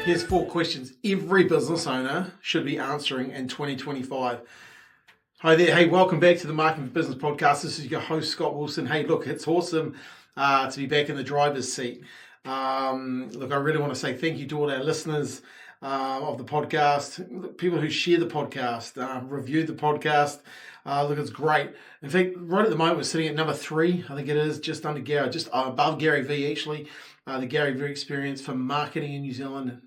Here's 4 questions every business owner should be answering in 2025. Hi there. Hey, welcome back to the Marketing for Business podcast. This is your host, Scott Wilson. Hey, look, it's awesome to be back in the driver's seat. I really want to say thank you to all our listeners of the podcast, people who share the podcast, review the podcast. It's great. In fact, right at the moment, we're sitting at number 3. I think it is just under Gary, just above Gary V, actually. The Gary V experience for marketing in New Zealand.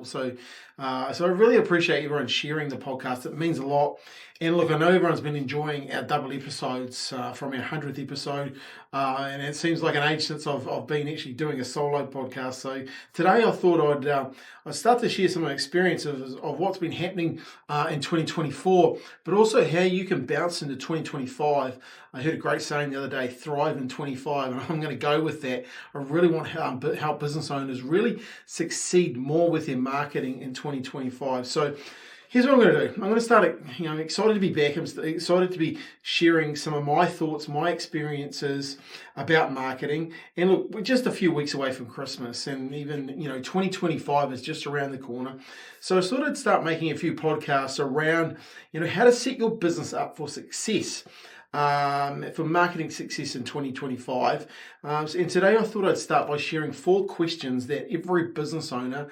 So I really appreciate everyone sharing the podcast. It means a lot. And look, I know everyone's been enjoying our double episodes from our 100th episode. And it seems like an age since I've been actually doing a solo podcast. So today I thought I'd start to share some experiences of what's been happening in 2024, but also how you can bounce into 2025. I heard a great saying the other day, thrive in 25, and I'm going to go with that. I really want to help business owners really succeed more with their marketing in 2025. So here's what I'm going to do. I'm going to start, I'm excited to be back. I'm excited to be sharing some of my thoughts, my experiences about marketing. And look, we're just a few weeks away from Christmas, and even, 2025 is just around the corner. So I thought I'd start making a few podcasts around, how to set your business up for success. For marketing success in 2025. And today I thought I'd start by sharing 4 questions that every business owner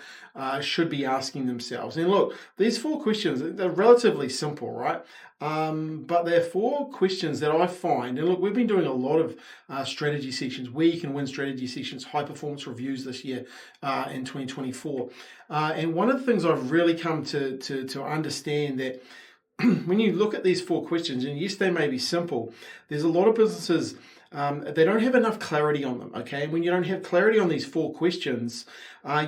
should be asking themselves. And look, these 4 questions, they're relatively simple, right? But they're 4 questions that I find, and look, we've been doing a lot of strategy sessions, where you can win strategy sessions, high performance reviews this year in 2024. And one of the things I've really come to understand that when you look at these 4 questions, and yes, they may be simple, there's a lot of businesses, they don't have enough clarity on them, okay? And when you don't have clarity on these 4 questions,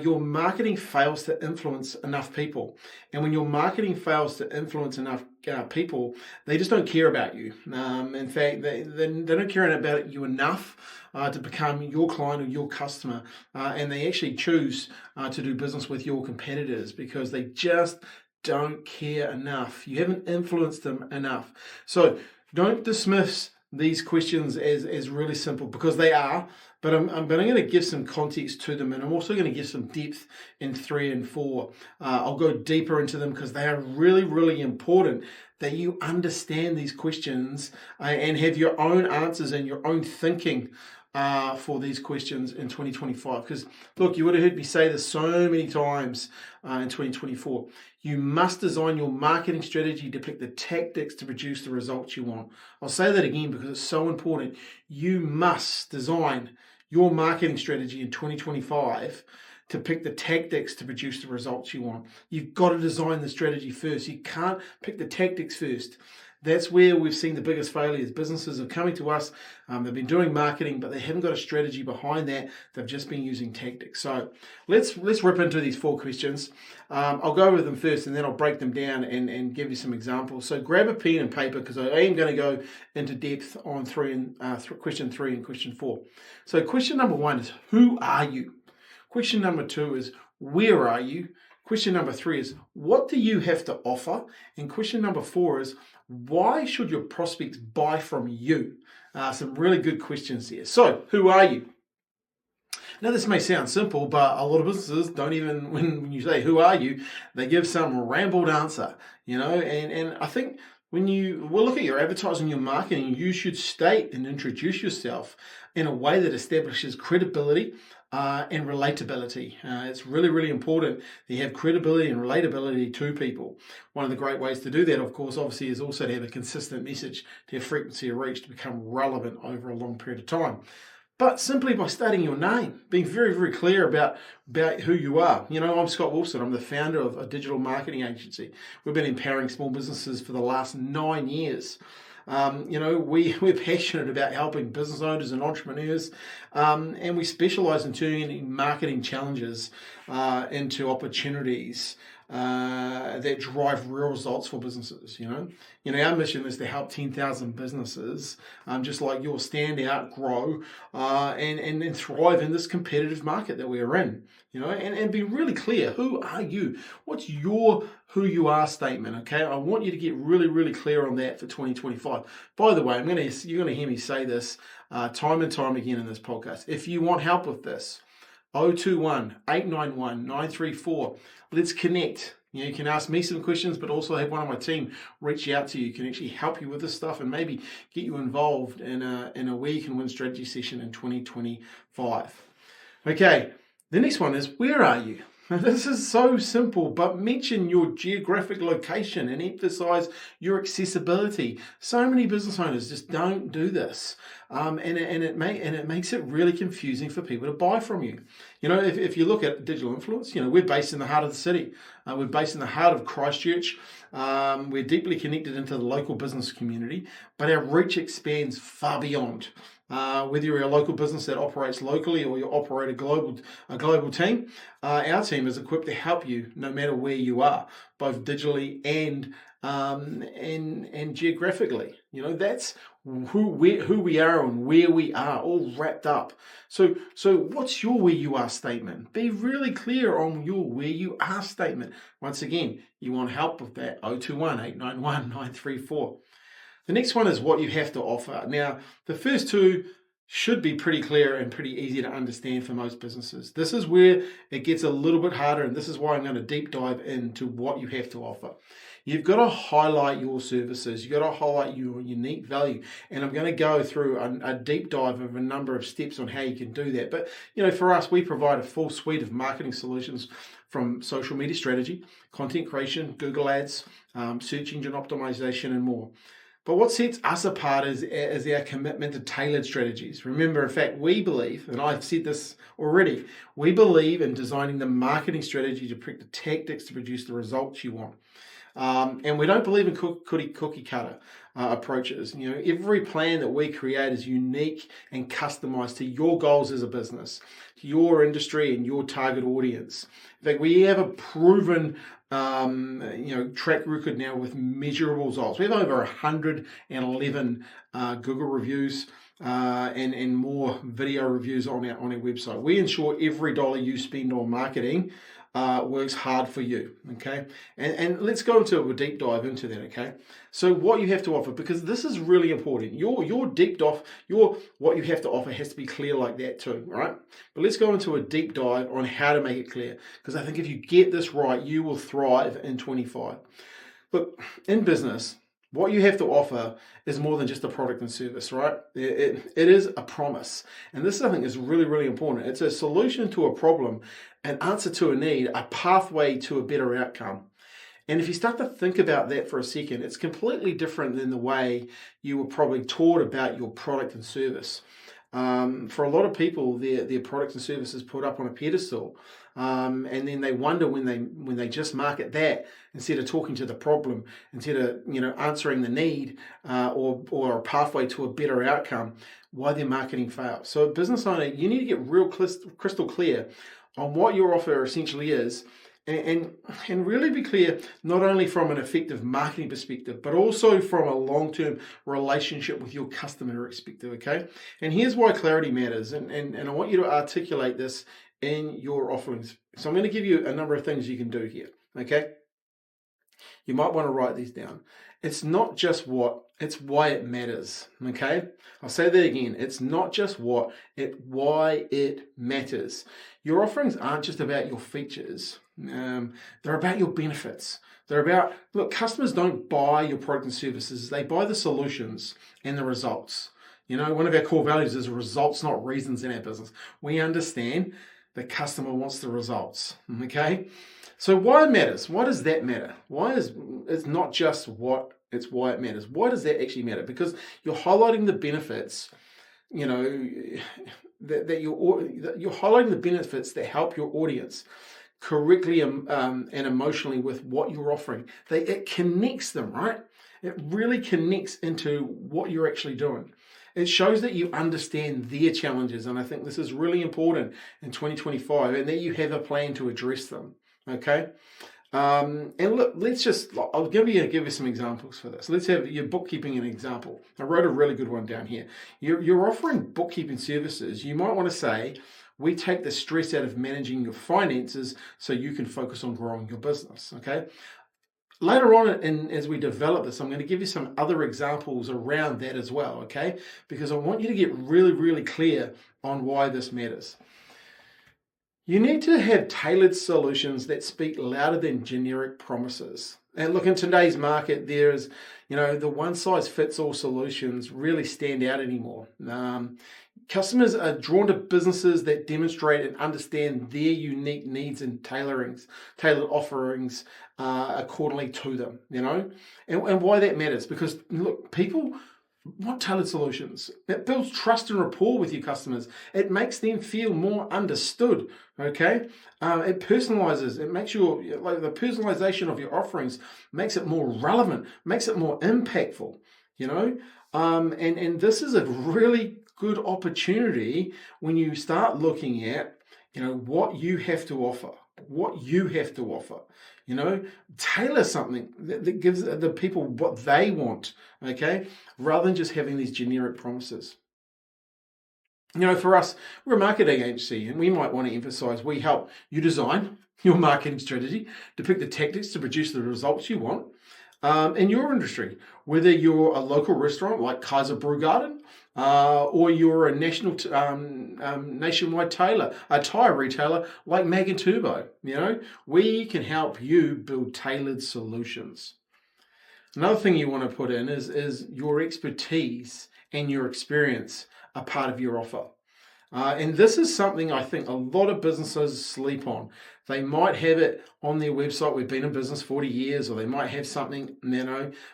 your marketing fails to influence enough people. And when your marketing fails to influence enough people, they just don't care about you. In fact, they don't care about you enough to become your client or your customer. And they actually choose to do business with your competitors because they just don't care enough. You haven't influenced them enough. So don't dismiss these questions as really simple, because they are, but I'm going to give some context to them, and I'm also going to give some depth in 3 and 4. I'll go deeper into them because they are really, really important that you understand these questions and have your own answers and your own thinking for these questions in 2025. Because look, you would have heard me say this so many times in 2024. You must design your marketing strategy to pick the tactics to produce the results you want. I'll say that again because it's so important. You must design your marketing strategy in 2025 to pick the tactics to produce the results you want. You've got to design the strategy first. You can't pick the tactics first. That's where we've seen the biggest failures. Businesses are coming to us, they've been doing marketing, but they haven't got a strategy behind that. They've just been using tactics. So let's rip into these 4 questions. I'll go over them first, and then I'll break them down and give you some examples. So grab a pen and paper, because I am going to go into depth on question 3 and question 4. So question number 1 is, who are you? Question number 2 is, where are you? Question number 3 is, what do you have to offer? And question number 4 is, why should your prospects buy from you? Some really good questions here. So, who are you? Now, this may sound simple, but a lot of businesses don't even, when you say, who are you, they give some rambled answer, and I think when you look at your advertising, your marketing, you should state and introduce yourself in a way that establishes credibility and relatability. It's really, really important that you have credibility and relatability to people. One of the great ways to do that, of course, obviously, is also to have a consistent message, to have frequency of reach, to become relevant over a long period of time. But simply by stating your name, being very, very clear about who you are. I'm Scott Wilson. I'm the founder of a digital marketing agency. We've been empowering small businesses for the last 9 years. We're passionate about helping business owners and entrepreneurs, and we specialize in turning marketing challenges into opportunities that drive real results for businesses. Our mission is to help 10,000 businesses, just like yours, stand out, grow, and thrive in this competitive market that we're in. And be really clear. Who are you? What's your who you are statement? Okay, I want you to get really, really clear on that for 2025. By the way, you're going to hear me say this time and time again in this podcast. If you want help with this, 021 891 934. Let's connect. You can ask me some questions, but also have one of my team reach out to you. Can actually help you with this stuff and maybe get you involved in a Where You Can Win strategy session in 2025. Okay, the next one is, where are you? This is so simple, but mention your geographic location and emphasize your accessibility. So many business owners just don't do this, and it makes it really confusing for people to buy from you. If you look at digital influence, we're based in the heart of the city. We're based in the heart of Christchurch. We're deeply connected into the local business community, but our reach expands far beyond. Whether you're a local business that operates locally or you operate a global team, our team is equipped to help you no matter where you are, both digitally and geographically. That's who we are and where we are, all wrapped up. So what's your where you are statement? Be really clear on your where you are statement. Once again, you want help with that, 021 891 934. The next one is what you have to offer. Now, the first two should be pretty clear and pretty easy to understand for most businesses. This is where it gets a little bit harder, and this is why I'm going to deep dive into what you have to offer. You've got to highlight your services. You've got to highlight your unique value. And I'm going to go through a deep dive of a number of steps on how you can do that. But, for us, we provide a full suite of marketing solutions from social media strategy, content creation, Google Ads, search engine optimization, and more. But what sets us apart is our commitment to tailored strategies. Remember, in fact, we believe, and I've said this already, we believe in designing the marketing strategy to pick the tactics to produce the results you want. And we don't believe in cookie cutter approaches. Every plan that we create is unique and customized to your goals as a business, to your industry and your target audience. In fact, we have a proven track record now with measurable results. We have over 111 Google reviews and more video reviews on our website. We ensure every dollar you spend on marketing works hard for you, okay? And let's go into a deep dive into that, okay? So what you have to offer, because this is really important. Your deep dive, what you have to offer has to be clear like that too, right? But let's go into a deep dive on how to make it clear, because I think if you get this right, you will thrive in 25. Look, in business, what you have to offer is more than just a product and service, right? It is a promise. And this, I think, is really, really important. It's a solution to a problem, an answer to a need, a pathway to a better outcome. And if you start to think about that for a second, it's completely different than the way you were probably taught about your product and service. For a lot of people, their products and services put up on a pedestal, and then they wonder when they just market that instead of talking to the problem, instead of answering the need or a pathway to a better outcome, why their marketing fails. So, a business owner, you need to get real crystal clear on what your offer essentially is. And really be clear, not only from an effective marketing perspective, but also from a long-term relationship with your customer perspective, okay? And here's why clarity matters, and I want you to articulate this in your offerings. So I'm going to give you a number of things you can do here, okay? You might want to write these down. It's not just what, it's why it matters, okay? I'll say that again. It's not just what, why it matters. Your offerings aren't just about your features. They're about your benefits. They're about, look, customers don't buy your product and services. They buy the solutions and the results. One of our core values is results, not reasons in our business. We understand the customer wants the results, okay? So why it matters? Why does that matter? It's not just what, it's why it matters. Why does that actually matter? Because you're highlighting the benefits, that you're highlighting the benefits that help your audience correctly and emotionally with what you're offering. It connects them, right? It really connects into what you're actually doing. It shows that you understand their challenges, and I think this is really important in 2025, and that you have a plan to address them, okay? And look, I'll give you some examples for this. Let's have your bookkeeping an example. I wrote a really good one down here. You're offering bookkeeping services. You might want to say, we take the stress out of managing your finances so you can focus on growing your business, okay? Later on, as we develop this, I'm going to give you some other examples around that as well, okay? Because I want you to get really, really clear on why this matters. You need to have tailored solutions that speak louder than generic promises. And look, in today's market, there's, the one size fits all solutions really stand out anymore. Customers are drawn to businesses that demonstrate and understand their unique needs and tailored offerings accordingly to them, and why that matters. Because look, people want tailored solutions. It builds trust and rapport with your customers. It makes them feel more understood. Okay, it personalizes. It makes the personalization of your offerings makes it more relevant, makes it more impactful. And this is a really good opportunity when you start looking at what you have to offer. Tailor something that gives the people what they want, okay, rather than just having these generic promises. For us, we're a marketing agency, and we might want to emphasize we help you design your marketing strategy, depict the tactics to produce the results you want in your industry, whether you're a local restaurant like Kaiser Brew Garden, or you're a nationwide tire retailer like Mag and Turbo. We can help you build tailored solutions. Another thing you want to put in is your expertise and your experience are part of your offer. And this is something I think a lot of businesses sleep on. They might have it on their website, we've been in business 40 years, or they might have something,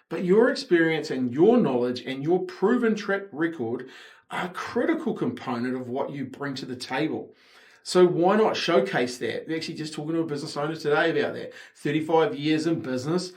but your experience and your knowledge and your proven track record are a critical component of what you bring to the table. So why not showcase that? We're actually just talking to a business owner today about that. 35 years in business,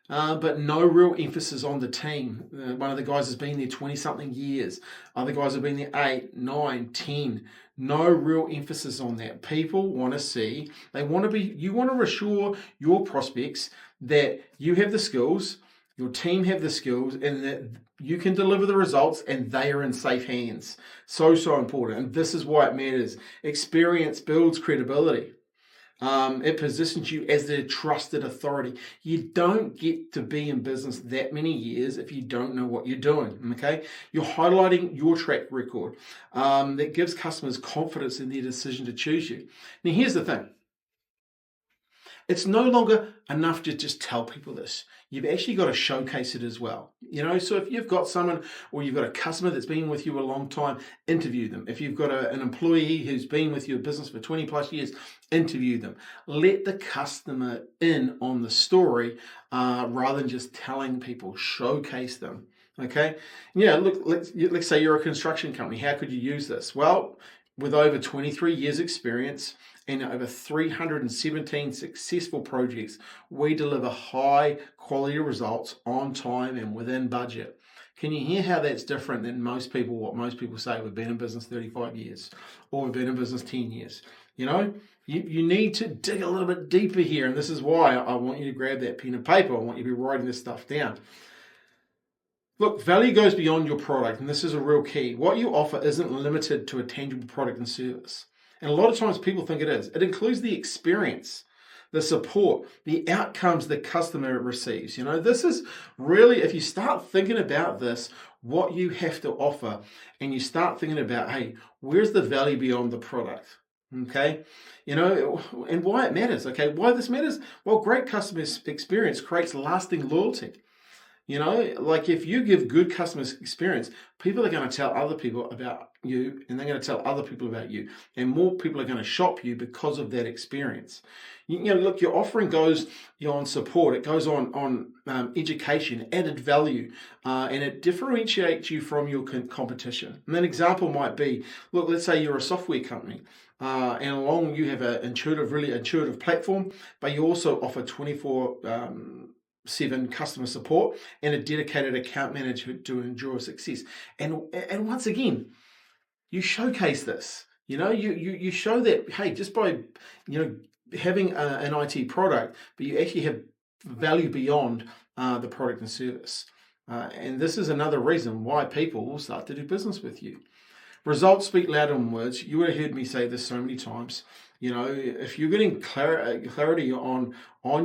but no real emphasis on the team. One of the guys has been there 20-something years. Other guys have been there 8, 9, 10. No real emphasis on that. People want to see, you want to assure your prospects that you have the skills, your team have the skills, and that you can deliver the results and they are in safe hands. So important. And this is why it matters. Experience builds credibility. It positions you as the trusted authority. You don't get to be in business that many years if you don't know what you're doing, okay? You're highlighting your track record that gives customers confidence in their decision to choose you. Now, here's the thing. It's no longer enough to just tell people this. You've actually got to showcase it as well. So if you've got someone or you've got a customer that's been with you a long time, interview them. If you've got an employee who's been with your business for 20 plus years, interview them. Let the customer in on the story rather than just telling people. Showcase them. Okay? Look, let's say you're a construction company. How could you use this? Well, with over 23 years experience and over 317 successful projects, we deliver high quality results on time and within budget. Can you hear how that's different than what most people say? We've been in business 35 years or we've been in business 10 years. You need to dig a little bit deeper here. And this is why I want you to grab that pen and paper. I want you to be writing this stuff down. Look, value goes beyond your product, and this is a real key. What you offer isn't limited to a tangible product and service. And a lot of times people think it is. It includes the experience, the support, the outcomes the customer receives. This is really, if you start thinking about this, what you have to offer, and you start thinking about, hey, where's the value beyond the product? Okay, and why it matters. Okay, why this matters? Well, great customer experience creates lasting loyalty. Like if you give good customer experience, people are going to tell other people about you, and they're going to tell other people about you, and more people are going to shop you because of that experience. Look, your offering goes on support, it goes on education, added value, and it differentiates you from your competition. And an example might be, look, let's say you're a software company, and along you have a really intuitive platform, but you also offer 24/7 customer support and a dedicated account manager to ensure success. And once again, you showcase this. You show that, hey, just by having an IT product, but you actually have value beyond the product and service. And this is another reason why people will start to do business with you. Results speak louder than words. You would have heard me say this so many times. If you're getting clarity on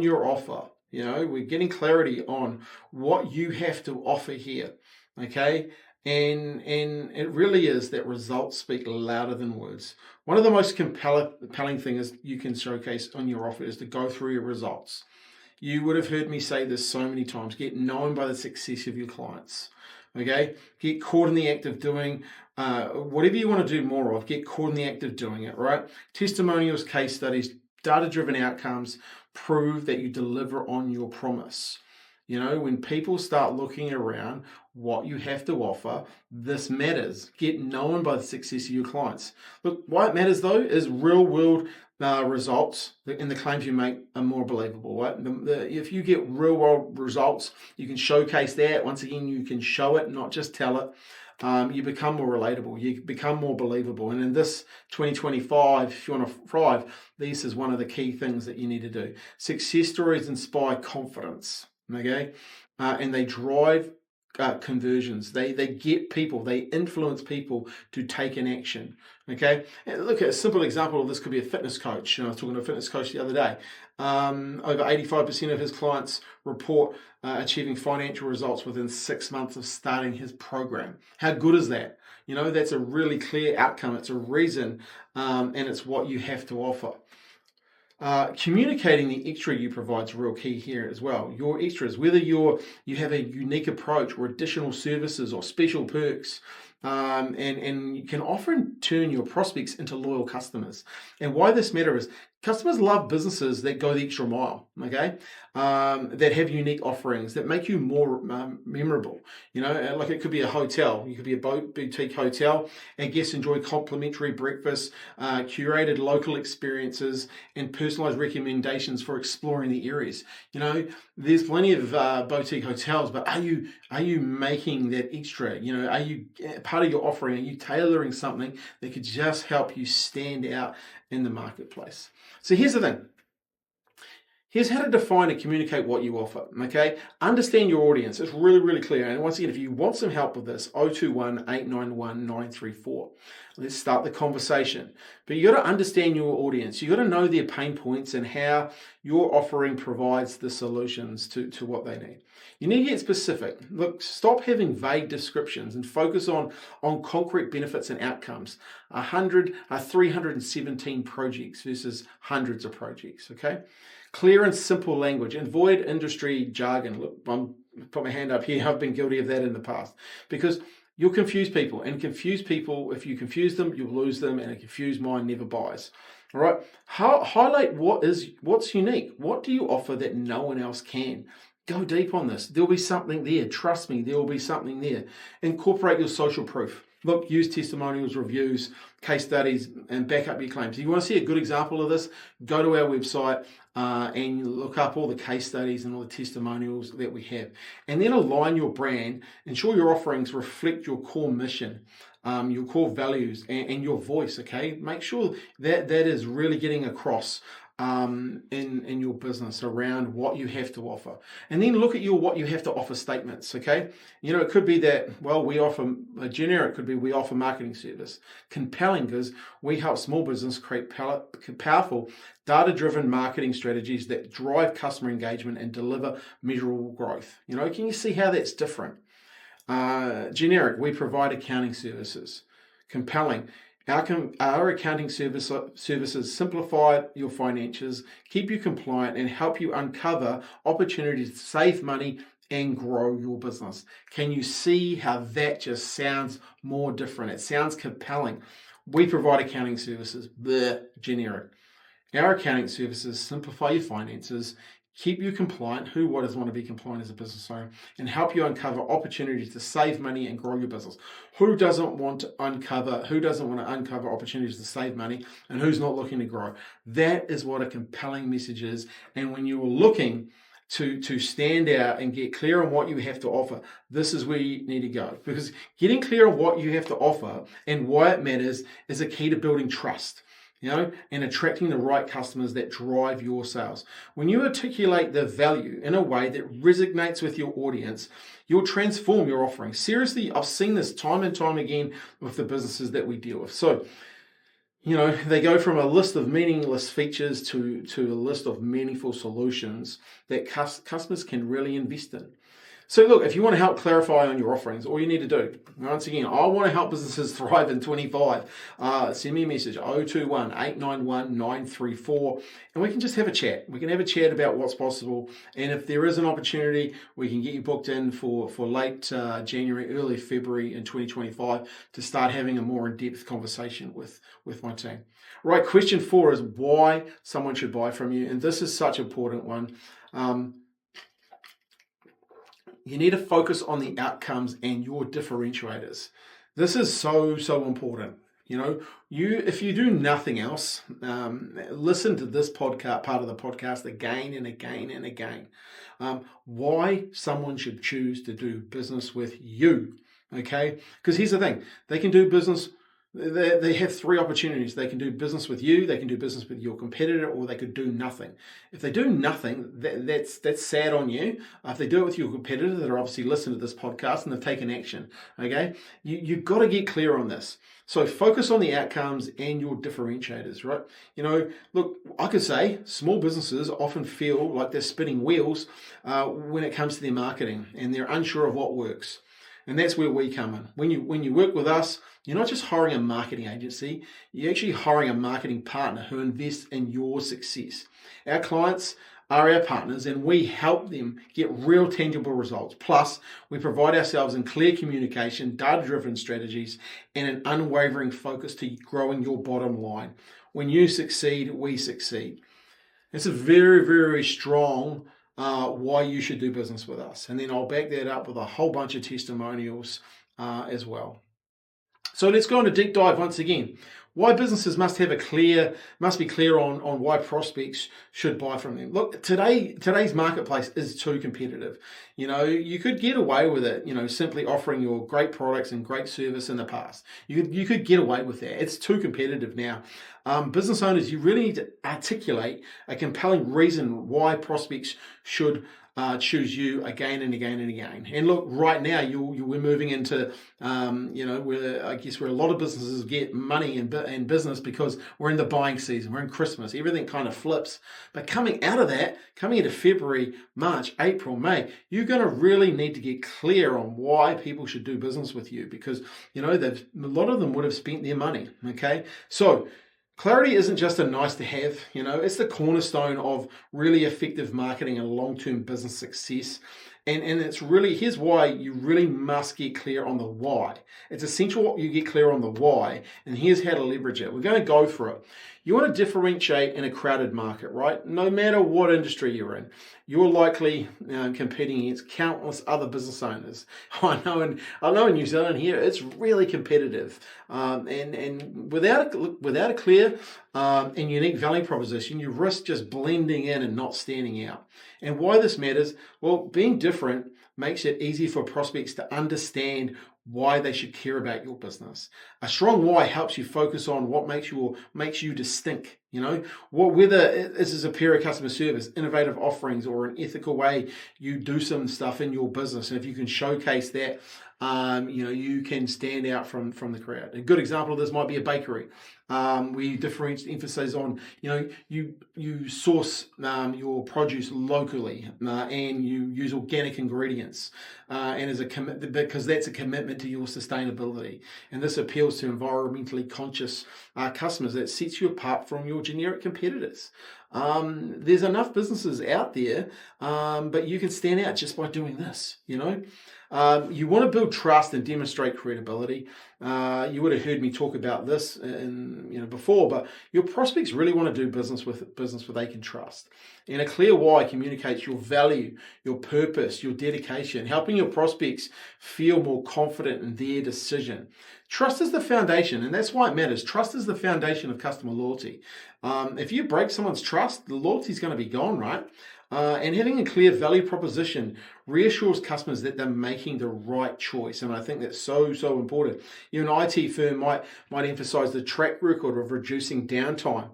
your offer, we're getting clarity on what you have to offer here, okay? And it really is that results speak louder than words. One of the most compelling things you can showcase on your offer is to go through your results. You would have heard me say this so many times. Get known by the success of your clients. Okay? Get caught in the act of doing whatever you want to do more of. Get caught in the act of doing it, right? Testimonials, case studies, data-driven outcomes prove that you deliver on your promise. You know, when people start looking around what you have to offer, this matters. Get known by the success of your clients. Look, why it matters though is real world results and the claims you make are more believable, right? If you get real world results, you can showcase that. Once again, you can show it, not just tell it. You become more relatable, you become more believable. And in this 2025, if you want to thrive, this is one of the key things that you need to do. Success stories inspire confidence, okay? And they drive conversions. They get people, they influence people to take an action. Okay, and look at a simple example of this could be a fitness coach. I was talking to a fitness coach the other day. Over 85% of his clients report achieving financial results within 6 months of starting his program. How good is that? You know, that's a really clear outcome. It's a reason, and it's what you have to offer. Communicating the extra you provide is real key here as well. Your extras, whether you have a unique approach or additional services or special perks, and you can often turn your prospects into loyal customers. And why this matters is customers love businesses that go the extra mile, okay? That have unique offerings that make you more memorable. You know, like it could be a hotel. You could be a boutique hotel, and guests enjoy complimentary breakfast, curated local experiences, and personalized recommendations for exploring the areas. You know, there's plenty of boutique hotels, but are you making that extra? You know, are you part of your offering? Are you tailoring something that could just help you stand out in the marketplace? So here's the thing. Here's how to define and communicate what you offer, okay? Understand your audience. It's really, really clear. And once again, if you want some help with this, 021-891-934. Let's start the conversation. But you got to understand your audience. You got to know their pain points and how your offering provides the solutions to what they need. You need to get specific. Look, stop having vague descriptions and focus on concrete benefits and outcomes. 317 projects versus hundreds of projects, okay? Clear and simple language. Avoid industry jargon. Look, I'm put my hand up here. I've been guilty of that in the past because you'll confuse people. And confuse people, if you confuse them, you'll lose them. And a confused mind never buys. All right. Highlight what's unique. What do you offer that no one else can? Go deep on this. There'll be something there. Trust me, there will be something there. Incorporate your social proof. Look, use testimonials, reviews, case studies, and back up your claims. If you want to see a good example of this, go to our website and look up all the case studies and all the testimonials that we have. And then align your brand. Ensure your offerings reflect your core mission, your core values, and your voice, okay? Make sure that is really getting across in your business around what you have to offer. And then look at your what you have to offer statements, okay? You know, it could be that, well, we offer a generic, could be we offer marketing service. Compelling because we help small business create powerful data-driven marketing strategies that drive customer engagement and deliver measurable growth. You know, can you see how that's different? Generic, we provide accounting services. Compelling, our accounting services simplify your finances, keep you compliant, and help you uncover opportunities to save money and grow your business. Can you see how that just sounds more different? It sounds compelling. We provide accounting services. Generic. Our accounting services simplify your finances, keep you compliant. Who doesn't want to be compliant as a business owner? And help you uncover opportunities to save money and grow your business. Who doesn't want to uncover opportunities to save money, and who's not looking to grow? That is what a compelling message is. And when you're looking to stand out and get clear on what you have to offer, this is where you need to go. Because getting clear on what you have to offer and why it matters is a key to building trust. You know, and attracting the right customers that drive your sales. When you articulate the value in a way that resonates with your audience, you'll transform your offering. Seriously, I've seen this time and time again with the businesses that we deal with. So, you know, they go from a list of meaningless features to a list of meaningful solutions that customers can really invest in. So look, if you want to help clarify on your offerings, all you need to do, once again, I want to help businesses thrive in 25. Send me a message, 021 891 934, and we can just have a chat. We can have a chat about what's possible. And if there is an opportunity, we can get you booked in for late January, early February in 2025 to start having a more in-depth conversation with my team. Right, question 4 is why someone should buy from you. And this is such an important one. You need to focus on the outcomes and your differentiators. This is so important. If you do nothing else, listen to this podcast, part of the podcast, again and again and again. Why someone should choose to do business with you. Okay? Because here's the thing: they can do business. They have 3 opportunities. They can do business with you, they can do business with your competitor, or they could do nothing. If they do nothing, that's sad on you. If they do it with your competitor, that are obviously listening to this podcast and they've taken action, okay? You've got to get clear on this. So focus on the outcomes and your differentiators, right? Look, I could say small businesses often feel like they're spinning wheels when it comes to their marketing, and they're unsure of what works. And that's where we come in. When you work with us, you're not just hiring a marketing agency, you're actually hiring a marketing partner who invests in your success. Our clients are our partners, and we help them get real tangible results. Plus, we provide ourselves in clear communication, data-driven strategies, and an unwavering focus to growing your bottom line. When you succeed, we succeed. It's a very, very strong why you should do business with us. And then I'll back that up with a whole bunch of testimonials as well. So let's go on a deep dive once again. Why businesses must be clear on why prospects should buy from them. Look, today's marketplace is too competitive. You could get away with it, simply offering your great products and great service in the past. You could get away with that. It's too competitive now. Business owners, you really need to articulate a compelling reason why prospects should choose you again and again and again. And look, right now we're moving into where a lot of businesses get money in business because we're in the buying season, we're in Christmas, everything kind of flips. But coming out of that, coming into February, March, April, May, you're going to really need to get clear on why people should do business with you, because a lot of them would have spent their money. Okay, so clarity isn't just a nice to have, it's the cornerstone of really effective marketing and long-term business success. And it's really, here's why you really must get clear on the why. It's essential you get clear on the why, and here's how to leverage it. We're going to go for it. You want to differentiate in a crowded market, right? No matter what industry you're in, you're likely competing against countless other business owners. I know in New Zealand here, it's really competitive. And without a clear and unique value proposition, you risk just blending in and not standing out. And why this matters? Well, being different makes it easy for prospects to understand why they should care about your business. A strong why helps you focus on what makes you distinct. Whether this is a superior customer service, innovative offerings, or an ethical way you do some stuff in your business. And if you can showcase that, you can stand out from the crowd. A good example of this might be a bakery. We differentiate emphasis on, you source your produce locally and you use organic ingredients and as a commitment, because that's a commitment to your sustainability. And this appeals to environmentally conscious customers. That sets you apart from your generic competitors. There's enough businesses out there, but you can stand out just by doing this. You want to build trust and demonstrate credibility. You would have heard me talk about this before, but your prospects really want to do business where they can trust. And a clear why communicates your value, your purpose, your dedication, helping your prospects feel more confident in their decision. Trust is the foundation, and that's why it matters. Trust is the foundation of customer loyalty. If you break someone's trust, the loyalty is going to be gone, right? And having a clear value proposition reassures customers that they're making the right choice. And I think that's so important. An IT firm might emphasize the track record of reducing downtime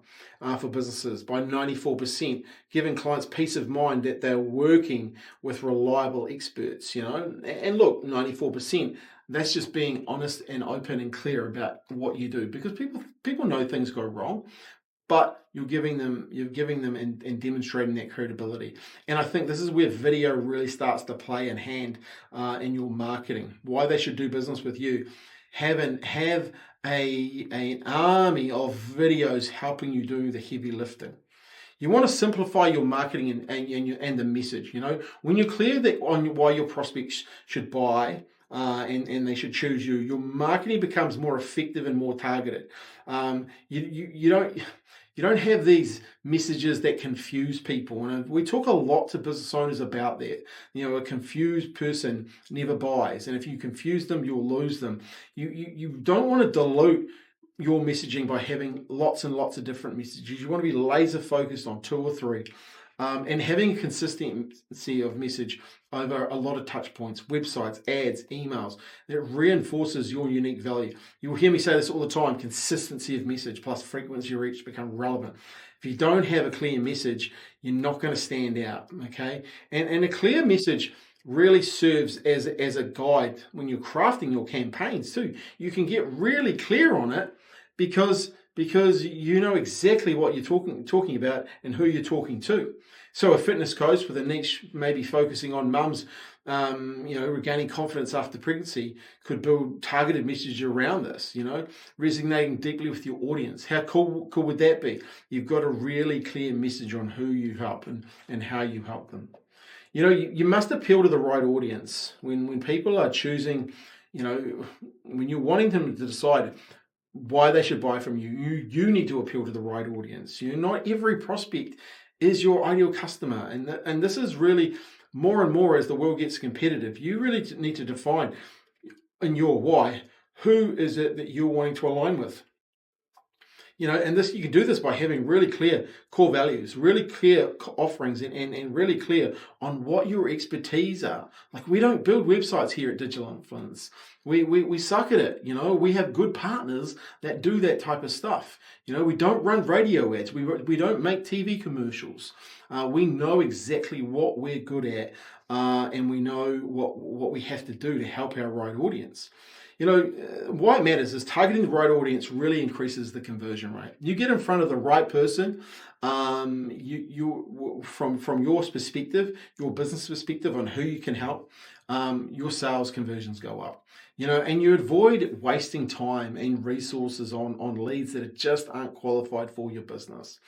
for businesses by 94%, giving clients peace of mind that they're working with reliable experts, And look, 94%, that's just being honest and open and clear about what you do, because people know things go wrong. but you're giving them and demonstrating that credibility. And I think this is where video really starts to play in hand in your marketing. Why they should do business with you. Have an army of videos helping you do the heavy lifting. You want to simplify your marketing and the message. When you're clear that on why your prospects should buy and they should choose you, your marketing becomes more effective and more targeted. You don't have these messages that confuse people. And we talk a lot to business owners about that. A confused person never buys. And if you confuse them, you'll lose them. You don't want to dilute your messaging by having lots and lots of different messages. You want to be laser focused on 2 or 3. And having a consistency of message over a lot of touch points, websites, ads, emails, that reinforces your unique value. You'll hear me say this all the time: consistency of message plus frequency of reach become relevant. If you don't have a clear message, you're not going to stand out, okay? And a clear message really serves as a guide when you're crafting your campaigns too. You can get really clear on it because you know exactly what you're talking about and who you're talking to. So a fitness coach with a niche maybe focusing on mums, regaining confidence after pregnancy could build targeted messages around this, resonating deeply with your audience. How cool would that be? You've got a really clear message on who you help and how you help them. You must appeal to the right audience. When people are choosing, when you're wanting them to decide why they should buy from you, you need to appeal to the right audience. Not every prospect is your ideal customer. And this is really more and more as the world gets competitive. You really need to define in your why, who is it that you're wanting to align with? And you can do this by having really clear core values, really clear offerings, and really clear on what your expertise are. Like, we don't build websites here at Digital Influence. We suck at it. We have good partners that do that type of stuff. We don't run radio ads. We don't make TV commercials. We know exactly what we're good at, and we know what we have to do to help our right audience. Why it matters is targeting the right audience really increases the conversion rate. You get in front of the right person, you from your perspective, your business perspective on who you can help, your sales conversions go up. And you avoid wasting time and resources on leads that just aren't qualified for your business.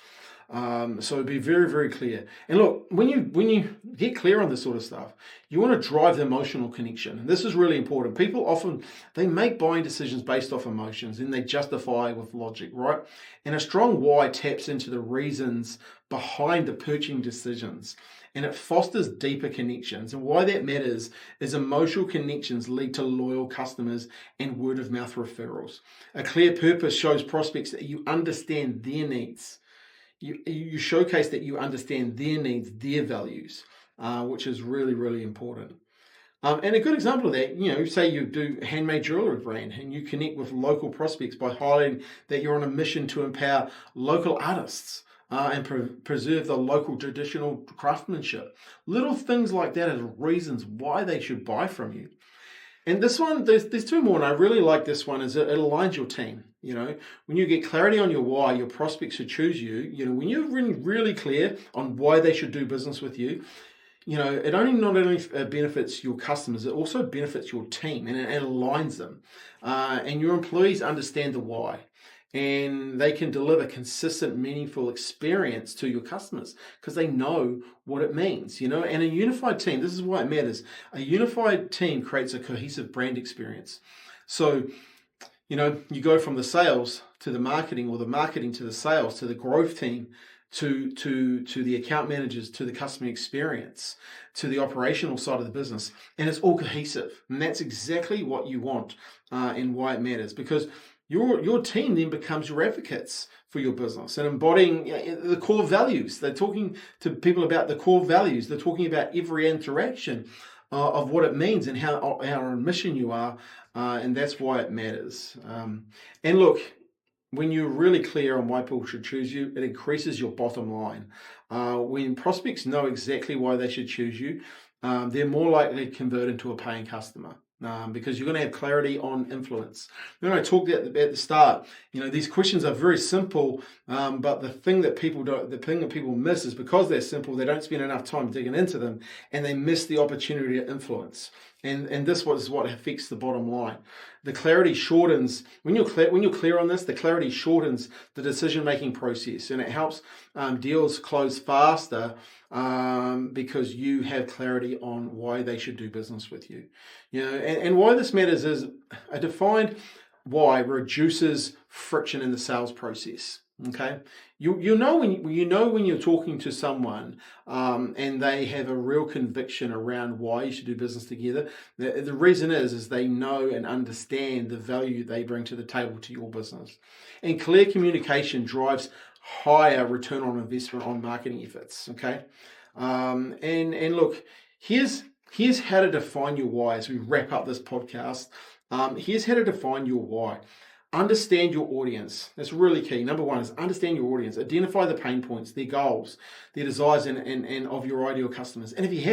So be very, very clear. And look, when you get clear on this sort of stuff, you want to drive the emotional connection. And this is really important. People often, they make buying decisions based off emotions and they justify with logic, right? And a strong why taps into the reasons behind the purchasing decisions, and it fosters deeper connections. And why that matters is emotional connections lead to loyal customers and word of mouth referrals. A clear purpose shows prospects that you understand their needs. You showcase that you understand their needs, their values, which is really, really important. And a good example of that, say you do handmade jewelry brand and you connect with local prospects by highlighting that you're on a mission to empower local artists and preserve the local traditional craftsmanship. Little things like that as reasons why they should buy from you. And this one, there's 2 more, and I really like this one, is it aligns your team. When you get clarity on your why, your prospects should choose you. When you're really clear on why they should do business with you, it not only benefits your customers, it also benefits your team, and it aligns them. And your employees understand the why, and they can deliver consistent, meaningful experience to your customers because they know what it means, And a unified team, this is why it matters. A unified team creates a cohesive brand experience. So, you go from the sales to the marketing, or the marketing to the sales, to the growth team, to the account managers, to the customer experience, to the operational side of the business, and it's all cohesive. And that's exactly what you want, and why it matters, because your team then becomes your advocates for your business and embodying the core values. They're talking to people about the core values. They're talking about every interaction of what it means and how on mission you are, and that's why it matters. And look, when you're really clear on why people should choose you, it increases your bottom line. When prospects know exactly why they should choose you, they're more likely to convert into a paying customer. Because you're going to have clarity on influence. I talked at the start, These questions are very simple, but the thing that people miss is because they're simple, they don't spend enough time digging into them, and they miss the opportunity to influence. And this was what affects the bottom line. The clarity shortens when you're clear on this. The clarity shortens the decision-making process, and it helps deals close faster because you have clarity on why they should do business with you. And why this matters is a defined why reduces friction in the sales process. Okay, you know when you're talking to someone and they have a real conviction around why you should do business together. The reason is they know and understand the value they bring to the table to your business, and clear communication drives higher return on investment on marketing efforts. Okay, and look, here's how to define your why as we wrap up this podcast. Here's how to define your why. Understand your audience. That's really key. Number one is understand your audience. Identify the pain points, their goals, their desires, and of your ideal customers. And if you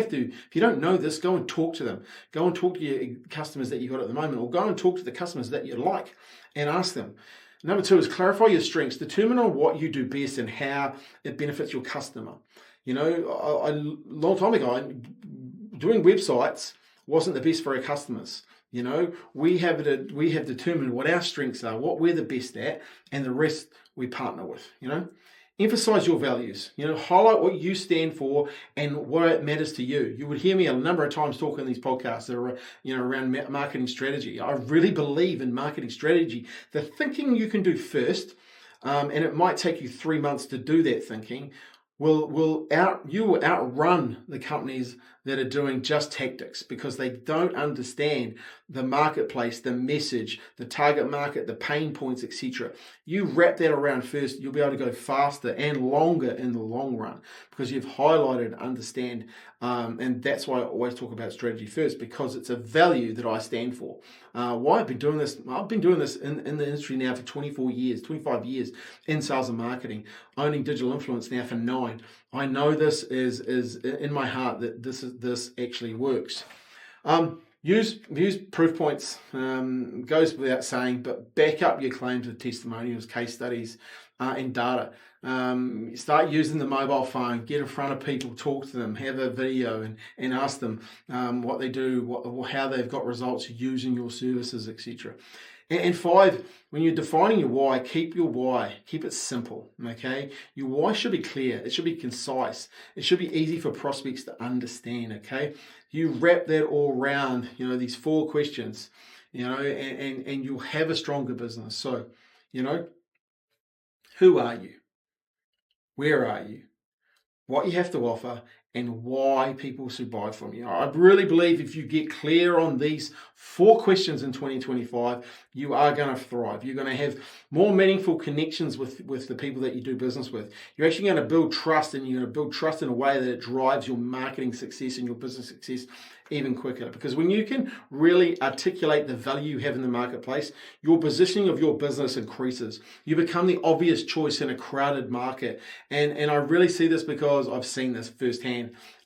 don't know this, go and talk to them. Go and talk to your customers that you've got at the moment, or go and talk to the customers that you like and ask them. Number two is clarify your strengths. Determine on what you do best and how it benefits your customer. A long time ago, doing websites wasn't the best for our customers. We have determined what our strengths are, what we're the best at, and the rest we partner with. Emphasize your values. Highlight what you stand for and what it matters to you. You would hear me a number of times talk in these podcasts around marketing strategy. I really believe in marketing strategy. The thinking you can do first, and it might take you 3 months to do that thinking, will outrun the companies that are doing just tactics, because they don't understand the marketplace, the message, the target market, the pain points, etc. You wrap that around first, you'll be able to go faster and longer in the long run because you've highlighted and understand. And that's why I always talk about strategy first, because it's a value that I stand for. Why I've been doing this in the industry now for 25 years in sales and marketing, owning digital influence now for 9. I know this is in my heart that this actually works. Use proof points, goes without saying, but back up your claims with testimonials, case studies, and data. Start using the mobile phone, get in front of people, talk to them, have a video and ask them what they do, how they've got results using your services, etc. And 5, when you're defining your why, keep it simple, okay? Your why should be clear. It should be concise. It should be easy for prospects to understand, okay? You wrap that all around, these 4 questions, and you'll have a stronger business. So, who are you? Where are you? What you have to offer, and why people should buy from you. I really believe if you get clear on these 4 questions in 2025, you are going to thrive. You're going to have more meaningful connections with the people that you do business with. You're actually going to build trust, and you're going to build trust in a way that it drives your marketing success and your business success even quicker. Because when you can really articulate the value you have in the marketplace, your positioning of your business increases. You become the obvious choice in a crowded market. And I really see this because I've seen this firsthand,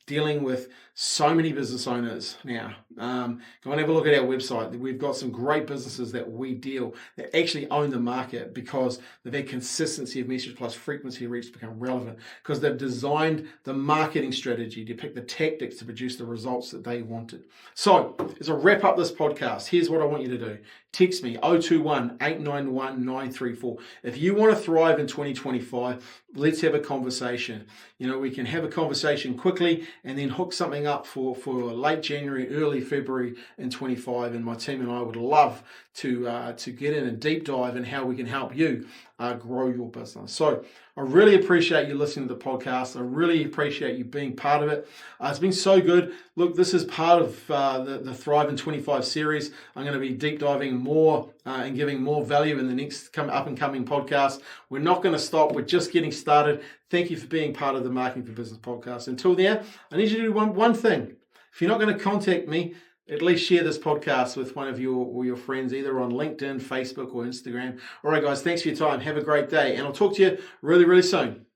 dealing with so many business owners now. Go and have a look at our website. We've got some great businesses that actually own the market because they've had consistency of message plus frequency of reach become relevant, because they've designed the marketing strategy to pick the tactics to produce the results that they wanted. So as I wrap up this podcast, here's what I want you to do. Text me 021-891-934. If you want to thrive in 2025, let's have a conversation. We can have a conversation quickly and then hook something up for late January, early February in 25. And my team and I would love to get in and deep dive in how we can help you grow your business. So I really appreciate you listening to the podcast. I really appreciate you being part of it. It's been so good. Look, this is part of the Thrive in 25 series. I'm going to be deep diving more and giving more value in the next up and coming podcast. We're not going to stop. We're just getting started. Thank you for being part of the Marketing for Business podcast. Until then, I need you to do one thing. If you're not going to contact me, at least share this podcast with one of your friends, either on LinkedIn, Facebook, or Instagram. All right, guys, thanks for your time. Have a great day, and I'll talk to you really, really soon.